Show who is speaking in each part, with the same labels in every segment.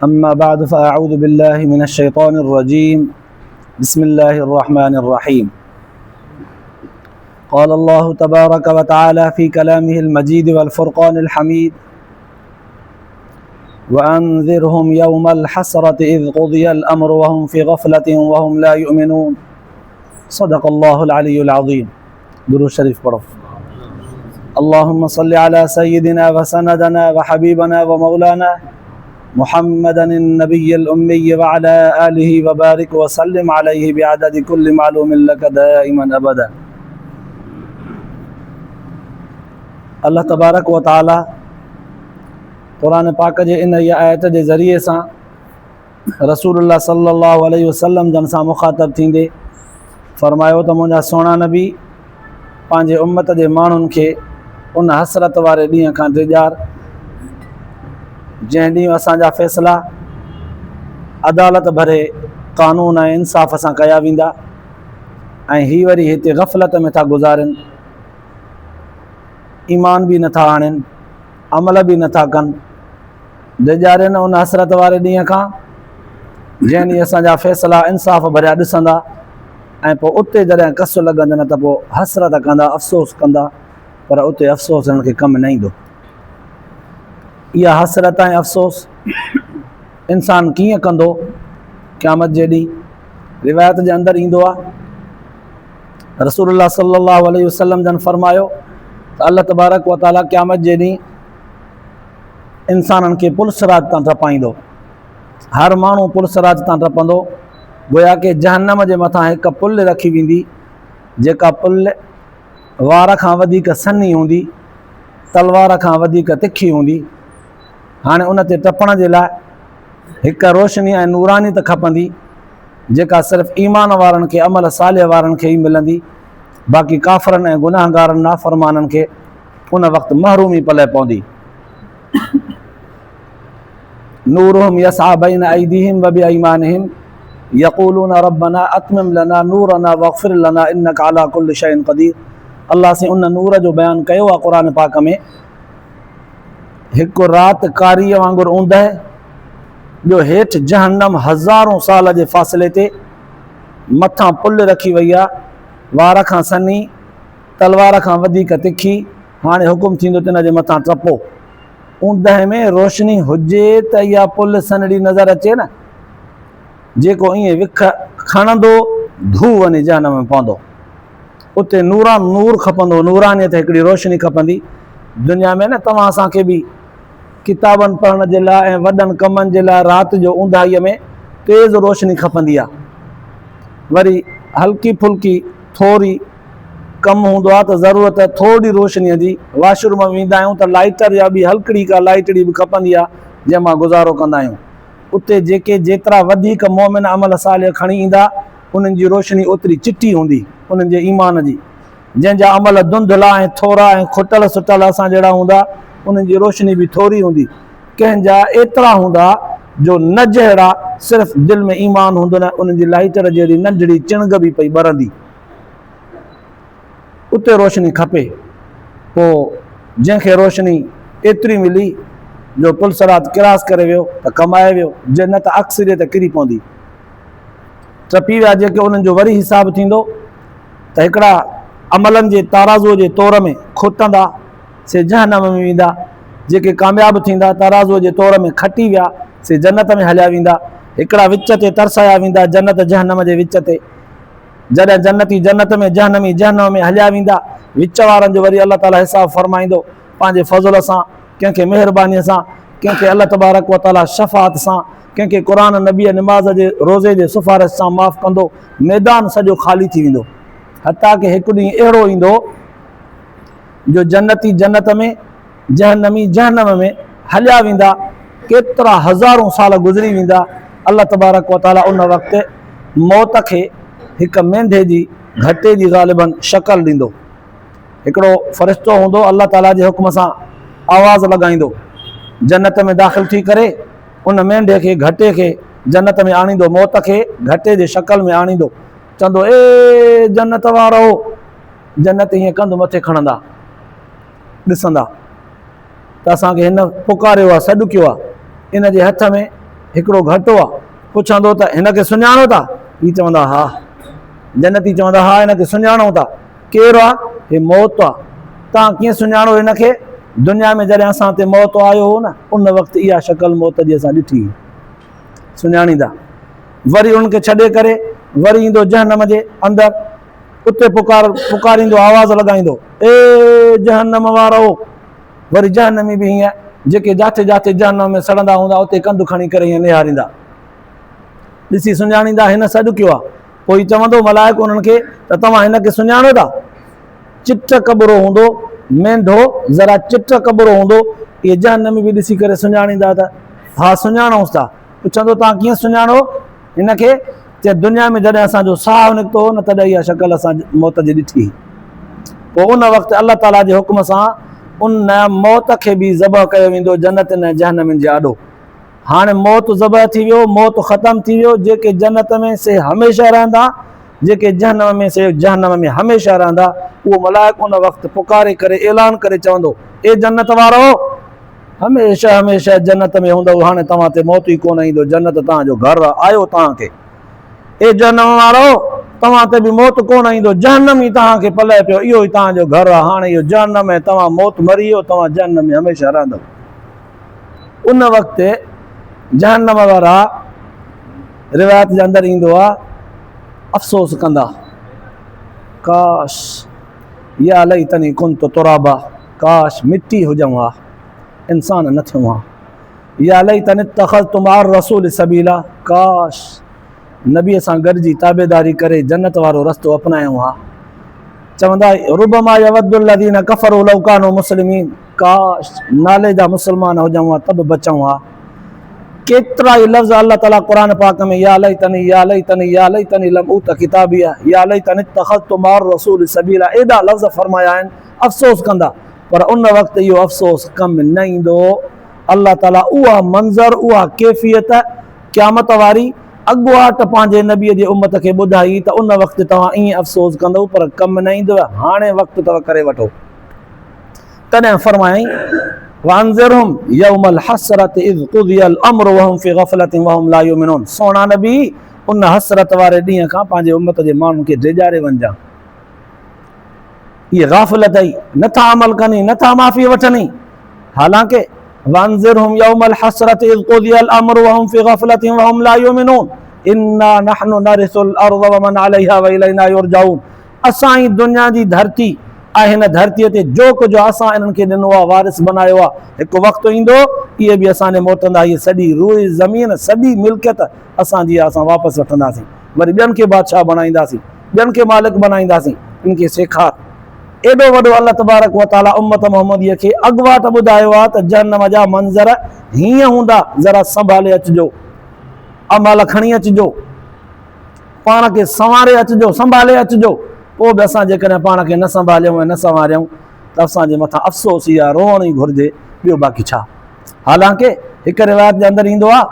Speaker 1: أما بعد فأعوذ بالله من الشيطان الرجيم بسم الله الرحمن الرحيم قال الله تبارك وتعالى في كلامه المجيد والفرقان الحميد وأنذرهم يوم الحسرة إذ قضي الأمر وهم في غفلة وهم لا يؤمنون صدق الله العلي العظيم درود شريف پڑھو اللهم صل على سيدنا وسندنا وحبيبنا ومولانا محمد النبي الأمي وعلى آله وبارك وسلم عليه بعدد كل معلوم لك دائما أبدا. अल्लाह तबारक व ताला क़ुरान पाक जे इन आयत जे ज़रिए सां रसूलुल्लाह सल्लल्लाहु अलैहि वसल्लम जन सां मुखातब थींदे फ़रमायो त मुंहिंजा सोना नबी पंहिंजे उम्मत जे माण्हुनि खे उन हसरत वारे ॾींहं खां ॾिॼार जंहिं ॾींहुं असांजा फ़ैसिला अदालत भरे क़ानून ऐं इंसाफ़ सां कया वेंदा ऐं ही वरी हिते ग़फ़लत में था गुज़ारनि, ईमान बि नथा आणनि, अमल बि नथा कनि, ॾिॼारनि उन हसरत वारे ॾींहं खां जंहिं ॾींहुं असांजा फ़ैसिला इंसाफ़ भरिया ॾिसंदा ऐं पोइ उते जॾहिं कस लॻंदनि त पोइ हसरत कंदा, अफ़सोस कंदा, पर उते अफ़सोस हिननि खे कमु न ईंदो। इहा हसरत ऐं अफ़सोस इंसान कीअं कंदो क़यामत जे ॾींहुं? रिवायत जे अंदरि ईंदो आहे रसूलुल्लाह सल्लल्लाहु अलैहि वसल्लम जन फ़रमायो त अल्लाह तबारक व ताला क़यामत जे ॾींहुं इंसाननि खे पुलसराज तां टपाईंदो। हर माण्हू पुलसराज तां टपंदो, गोया कि जहन्नम जे मथां हिकु पुल रखी वेंदी, जेका पुल वार खां वधीक सन्ही हूंदी, तलवार खां वधीक तिखी हूंदी। हाणे उन ते टपण जे लाइ हिकु रोशनी ऐं नूरानी त खपंदी, जेका सिर्फ़ु ईमान वारनि खे, अमल सालिह वारनि खे ई मिलंदी। बाक़ी काफ़रनि ऐं गुनाहगारनि नाफ़रमाननि खे उन वक़्तु महरूमी पले पवंदी। नूरुहुम यस्आ बैन ऐदीहिम व बिअयमानिहिम यक़ूलून रब्बना अतमिम लना नूरना वग़फ़िर लना इन्नका अला कुल्लि शैइन क़दीर। अल्लाह से उन नूर जो बयानु कयो आहे क़ुरान पाक में। हिकु राति कारीअ वांगुरु ऊंदहि, ॿियो हेठि जहन्नम हज़ारों साल जे फ़ासिले ते, मथां पुल रखी वई आहे, वार खां सन्ही, तलवार खां वधीक तिखी। हाणे हुकुम थींदो त हिन जे मथां टपो। ऊंदहि में रोशनी हुजे त इहा पुल सनड़ी नज़र अचे न, जेको ईअं विख खणंदो धू वञी जहन्नम में पवंदो। उते नूर खपंदो, नूरानियत हिकिड़ी रोशनी खपंदी। दुनिया में न तव्हां असांखे बि किताबनि पढ़ण जे लाइ ऐं वॾनि कमनि जे लाइ राति जो ऊंदाहीअ में तेज़ रोशनी खपंदी आहे। वरी हल्की फुल्की थोरी कमु हूंदो आहे त ज़रूरत थोरी रोशनीअ जी, वॉशरूम में वेंदा आहियूं त लाइटर या ॿी हल्कड़ी का लाइटड़ी बि खपंदी आहे जंहिं मां गुज़ारो कंदा आहियूं। उते जेतिरा वधीक मोमिन अमल सालिह खणी ईंदा, उन्हनि जी रोशनी ओतिरी चिटी हूंदी उन्हनि जे ईमान जी। जंहिंजा अमल धुंधला ऐं थोरा ऐं खुटल सुटल असां जहिड़ा हूंदा, उन्हनि जी रोशनी बि थोरी हूंदी। कंहिंजा एतिरा हूंदा जो न जहिड़ा, सिर्फ़ु दिलि में ईमान हूंदो न, उन्हनि जी लाइटर जहिड़ी नंढड़ी चिणग बि पई ॿरंदी। उते रोशनी खपे। पोइ जंहिंखे रोशनी एतिरी मिली जो पुलसरात क्रॉस करे वियो त कमाए वियो, जे न त अक्सरियत किरी पवंदी। टपी विया जेके, उन्हनि जो वरी हिसाबु थींदो त हिकिड़ा अमलनि जे ताराज़ो जे तौर में खोटंदा से जहन्नम में वेंदा, जेके कामयाबु थींदा ताराज़ो जे तौर में खटी विया से जन्नत में हलिया वेंदा। हिकिड़ा विच ते तरसाया वेंदा, जन्नत जहन्नम जे विच ते। जॾहिं जन्नती जन्नत में, जहन्नमी जहन्नम में हलिया वेंदा, विच वारनि जो वरी अल्लाह ताला हिसाबु फ़रमाईंदो पंहिंजे फज़ल सां, कंहिंखे महिरबानीअ सां, कंहिंखे अल्लाह तबारक व ताला शफ़ाअत सां, कंहिंखे क़ुरान नबीअ निमाज़ जे रोज़े जे सिफ़ारिश सां माफ़ कंदो। मैदान सॼो ख़ाली थी वेंदो। हता कि हिकु ॾींहुं अहिड़ो ईंदो जो जन्नती जन्नत में, जहन्नमी जहन्नम में हलिया वेंदा, केतिरा हज़ारों साल गुज़री वेंदा। अल्लाह तबारक व ताला उन वक़्तु मौत खे हिकु मेंढे जी घटे जी ग़ालिबन शक्ल ॾींदो। हिकिड़ो फ़रिश्तो हूंदो, अल्लाह ताला जे हुक्म सां आवाज़ लॻाईंदो, जन्नत में दाख़िल थी करे उन मेंढे खे, घटे खे जन्नत में आणींदो, मौत खे घटे जे शक्ल में आणींदो, चवंदो ए जन्नत वारो। जन्नत हीअं कंधु मथे खणंदा, ॾिसंदा त असांखे हिन पुकारियो आहे, सॾु कयो आहे। इन जे हथ में हिकिड़ो घटो आहे, पुछंदो त हिन खे सुञाणो था? ही चवंदा हा। जन्नती चवंदा हा हिन खे सुञाणूं था। केरु आहे? हे मौत आहे। तव्हां कीअं सुञाणो हिन खे? दुनिया में जॾहिं असां ते मौत आयो हो न, उन वक़्तु इहा शक्ल मौत जी असां ॾिठी, सुञाणींदा। वरी उनखे छॾे करे वरी ईंदो जहन्नम जे अंदरि, उते पुकारींदो, आवाज़ लॻाईंदो, ए जहन्नम वारो। वरी जहन्नमी बि हीअं, जेके जाथे जाथे जहन्नम में सड़ंदा हूंदा उते कंधु खणी करे हीअं निहारींदा, ॾिसी सुञाणींदा हिन सॾु कयो आहे। पोइ चवंदो मलाइको उन्हनि खे त तव्हां हिन खे सुञाणो था? चिट कबरो हूंदो, मेंढो ज़रा चिट कबरो हूंदो, इहे जहन्नमी बि ॾिसी करे सुञाणींदा त हा सुञाणूंसि था। पुछंदो तव्हां कीअं सुञाणो हिन खे? चए दुनिया में जॾहिं असांजो साहु निकितो हो न, तॾहिं इहा शक्ल असां मौत जी ॾिठी। पोइ उन वक़्तु अलाह ताला जे हुकुम सां उन मौत खे बि ज़बह कयो वेंदो जन्नत ऐं जहन्नम जे आॾो। हाणे मौत ज़बह थी वियो, मौत ख़तमु थी वियो। जेके जन्नत में से हमेशह रहंदा, जेके जहन्नम में से जहन्नम में हमेशह रहंदा, उहो मलाइको उन वक़्तु पुकारे करे ऐलान करे चवंदो, ए जन्नत वारो, हमेशह हमेशह जन्नत में हूंदव, हाणे तव्हां ते मौत ई कोन ईंदो, जन्नत तव्हांजो घरु आहे, आयो तव्हांखे। ए जहन्नम वारो, तव्हां ते बि मौत कोन ईंदो, जहन्नम ई तव्हांखे पले पियो, इहो ई तव्हांजो घरु आहे। हाणे इहो जहन्नम है, तव्हां मौत मरी वियो, तव्हां जहन्नम में हमेशह रहंदव। उन वक़्तु जहन्नम वारा रिवायत जे अंदरि ईंदो आहे, अफ़सोस कंदा, काश या लैतनी कुंतु तुराबा, काश मिट्टी हुजऊं हा, इंसान न थियूं हा। या लैतनी इत्तख़ज़्तु मअ रसूल सबीला, काश नबीअ सां गॾिजी ताबेदारी करे जन्नत वारो रस्तो अपनायूं हा। चवंदा रुबमा यवद्दु लज़ीना कफ़रू लौ कानू मुस्लिमीन, काश नाले जा मुस्लमान हुजऊं हा तब बचऊं हा। केतिरा ई लफ़्ज़ अल्लाह ताला क़ुरान पाक में या लैतनी या लैतनी या लैतनी लम ऊत किताबिया, या लैतनी इत्तख़ज़्तु मअ रसूल सबीला, एॾा लफ़्ज़ फरमाया आहिनि। अफ़सोस कंदा, पर उन वक़्तु इहो अफ़सोस कमु न ईंदो। अल्लाह ताला उहा मंज़र, उहा कैफ़ियत क़यामत वारी अॻुवाट पंहिंजे नबीअ जे उम्मत खे ॿुधाई त उन वक़्तु तव्हां ईअं अफ़सोस कंदव, पर कमु न ईंदव। हाणे वक़्तु अथव, करे वठो। तॾहिं फरमायईं वांज़िरहुम यौमल हसरत इज़ क़ुज़ियल अम्रु वहुम फ़ी ग़फ़लतिन वहुम ला युमिनून, सोना नबी उन हसरत वारे ॾींहं खां पंहिंजे उम्मत जे माण्हुनि खे डिॼारे वञिजां। इहे गाफ़िलत ई, नथा अमल कनि, नथा माफ़ी वठनि। हालांकि वांज़िरहुम यौमल हसरत इज़ क़ुज़ियल अम्रु वहुम फ़ी ग़फ़लतिन वहुम ला युमिनून इन्ना नहनु नरिसुल अर्ज़ वमन अलैहा व इलैना युरजाऊन, असां ई दुनिया जी धरती ऐं हिन धरतीअ ते जो कुझु असां इन्हनि खे ॾिनो आहे, वारिस बनायो आहे। हिकु वक़्तु ईंदो इहे बि असां ॾे मोटंदा, इहे सॼी रूई ज़मीन, सॼी मिल्कियत असांजी असां वापसि वठंदासीं, वरी ॿियनि खे बादशाह बणाईंदासीं, ॿियनि खे मालिक बणाईंदासीं। इनखे सेखार। एॾो वॾो अल्लाह तबारक व तआला उम्मत मोहम्मदीअ खे अॻुवाट ॿुधायो आहे त जहन्नम जा मंज़र हीअं हूंदा, ज़रा संभाले अचिजो, अमल खणी अचिजो, पाण खे संवारे अचिजो, संभाले अचिजो। पोइ बि असां जेकॾहिं पाण खे न संभालियूं ऐं न संवारियूं त असांजे मथां अफ़सोस ई आहे, रोअण ई घुरिजे, ॿियो बाक़ी छा। हालांकि हिकु रिवायत जे अंदरि ईंदो आहे,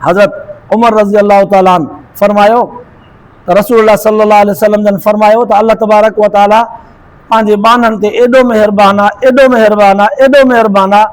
Speaker 1: हज़रत उमर रज़ी अल्लाह ताला अन्हु फरमायो त रसूलुल्लाह सल्लल्लाहु अलैहि वसल्लम जन फरमायो त अल्लाह तबारक व तआला पंहिंजे बाननि ते एॾो महिरबान आहे, एॾो महिरबान आहे, एॾो महिरबान आहे,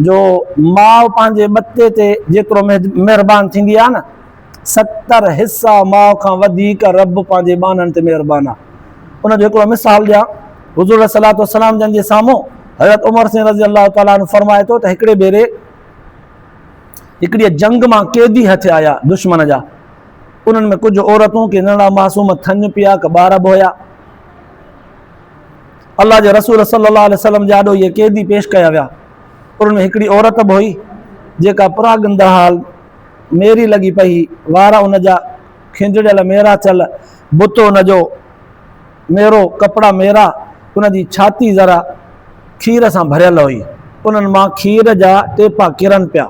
Speaker 1: जो माउ पंहिंजे ॿचे ते जेतिरो महिरबान थींदी आहे न, 70 हिसा माउ खां वधीक रब पंहिंजे बाननि ते महिरबान आहे। उनजो हिकिड़ो मिसाल ॾियां, हुज़ूर सलातो सलाम जन जे साम्हूं हज़रत उमर सिंह रज़ी अल्लाह ताला अन्हु फरमाए थो त हिकिड़े भेरे हिकिड़ी जंग मां कैदी हथ आया दुश्मन जा, उन्हनि में कुझु औरतूं के नंढा मासूम थन पिया, के ॿार बि हुया। अल्लाह जे रसूल सल्लल्लाहु अलैहि वसल्लम जे आॾो इहे कैदी पेश कया विया। उन्हनि में हिकिड़ी औरत बि हुई जेका पुरा गंदा हाल, मेरी लॻी पई, वार उन जा खिंजड़ियल मेरा चल, बुतो उन जो मेरो, कपिड़ा मेरा, उनजी छाती ज़रा खीर सां भरियल हुई, उन्हनि मां खीर जा टेपा किरनि पिया।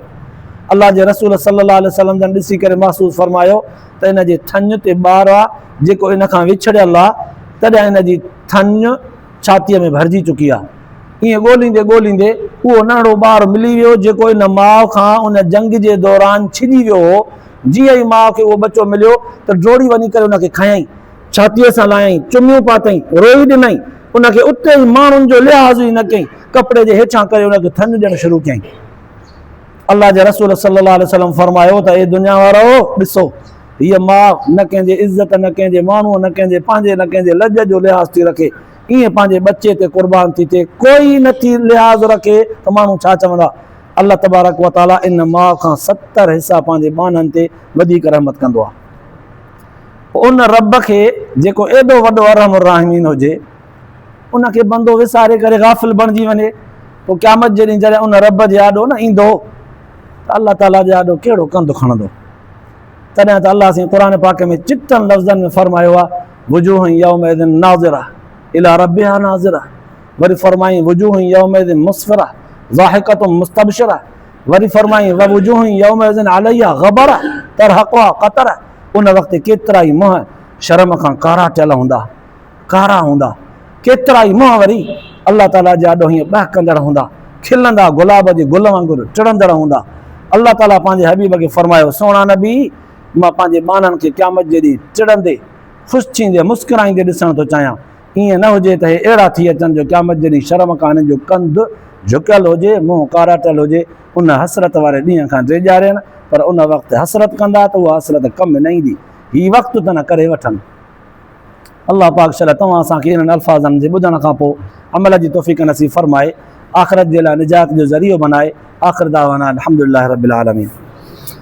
Speaker 1: अल्लाह जे रसूल सल्लल्लाहु अलैहि वसल्लम जन ॾिसी करे महसूस फरमायो त इन जे थञ ते ॿार आहे जेको इन खां विछड़ियल आहे, तॾहिं इन जी थञ छातीअ में भरिजी चुकी आहे। ईअं ॻोल्हींदे ॻोल्हींदे उहो नंढड़ो ॿारु मिली वियो जेको इन माउ खां उन जंग जे दौरान छिॼी वियो हो। जीअं ई माउ खे उहो बचो मिलियो त ड्रोड़ी वञी करे उनखे खयईं, छातीअ सां लायईं, चुमियूं पातईं, रोई ॾिनई, उनखे उते ई माण्हुनि जो लिहाज़ ई न कयईं, कपिड़े जे हेठां करे उनखे थञ ॾियणु शुरू कयईं। अल्लाह जे रसूल सल्लल्लाहु अलैहि वसल्लम फरमायो त ए दुनिया वारो ॾिसो, हीअ मां न कंहिंजे इज़त, न कंहिंजे माण्हू, न कंहिंजे पंहिंजे, न कंहिंजे लॼ जो लिहाज़ थी रखे, ईअं पंहिंजे बचे ते कुर्बान थी थिए, कोई नथी लिहाज़ रखे त माण्हू छा चवंदा। अल्लाह तबारक व ताला इन माउ खां 70 हिसा पंहिंजे ॿाननि ते वधीक रहमत कंदो आहे। उन रब खे जेको एॾो वॾो अरहम राहिमीन हुजे, उनखे बंदो विसारे करे गाफ़िल बणिजी वञे, पोइ क़यामत जे ॾींहुं जॾहिं उन रब जे आॾो न ईंदो त अल्लाह ताला जे आॾो कहिड़ो कंधु खणंदो। तॾहिं त अल्लाह साईं क़ुरान पाक में चिटनि लफ़्ज़नि में फरमायो आहे, वुजूह यौमइज़िन नाज़िरा इला रब्बिहा नाज़िरा, वरी फरमाई वुजूह यौमइज़िन मुस्फ़िरा ज़ाहिक़तुन मुस्तबशिरा, वरी फरमाई व वुजूह यौमइज़िन अलैहा ग़बरा तरहक़ुहा क़तरा। उन वक़्तु केतिरा ई मुंहं शर्म खां कारा थियल हूंदा, कारा हूंदा, केतिरा ई मुंहं वरी अल्लाह ताला जे आॾो हीअं ॿहकंदड़ हूंदा, खिलंदा गुलाब जे गुल वांगुरु टिड़ंदड़ हूंदा। अल्लाह ताला पंहिंजे हबीब खे फरमायो, सोणा नबी, मां पंहिंजे ॿाननि खे क़यामत जे ॾींहुं टिड़ंदे, ख़ुशि थींदे, मुस्कुराईंदे ॾिसण थो चाहियां। ईअं न हुजे त हे अहिड़ा थी अचनि जो क़यामत जे ॾींहुं शर्म खां हिननि जो कंधु झुकियल हुजे, मुंहुं काराटियल हुजे, उन हसरत वारे ॾींहं खां ड्रेजारियनि, पर उन वक़्तु हसरत कंदा त उहा हसरत कमु न ईंदी। हीउ वक़्तु त न करे वठनि। अल्लाह पाक शल तव्हां असांखे इन्हनि अल्फाज़नि जे ॿुधण खां पोइ अमल जी तौफ़ीक़ नसीब फरमाए, आख़िरत जे लाइ निजात जो ज़रियो बनाए। आख़िर दावाना अल्हम्दुलिल्लाहि रब्बिल आलमीन।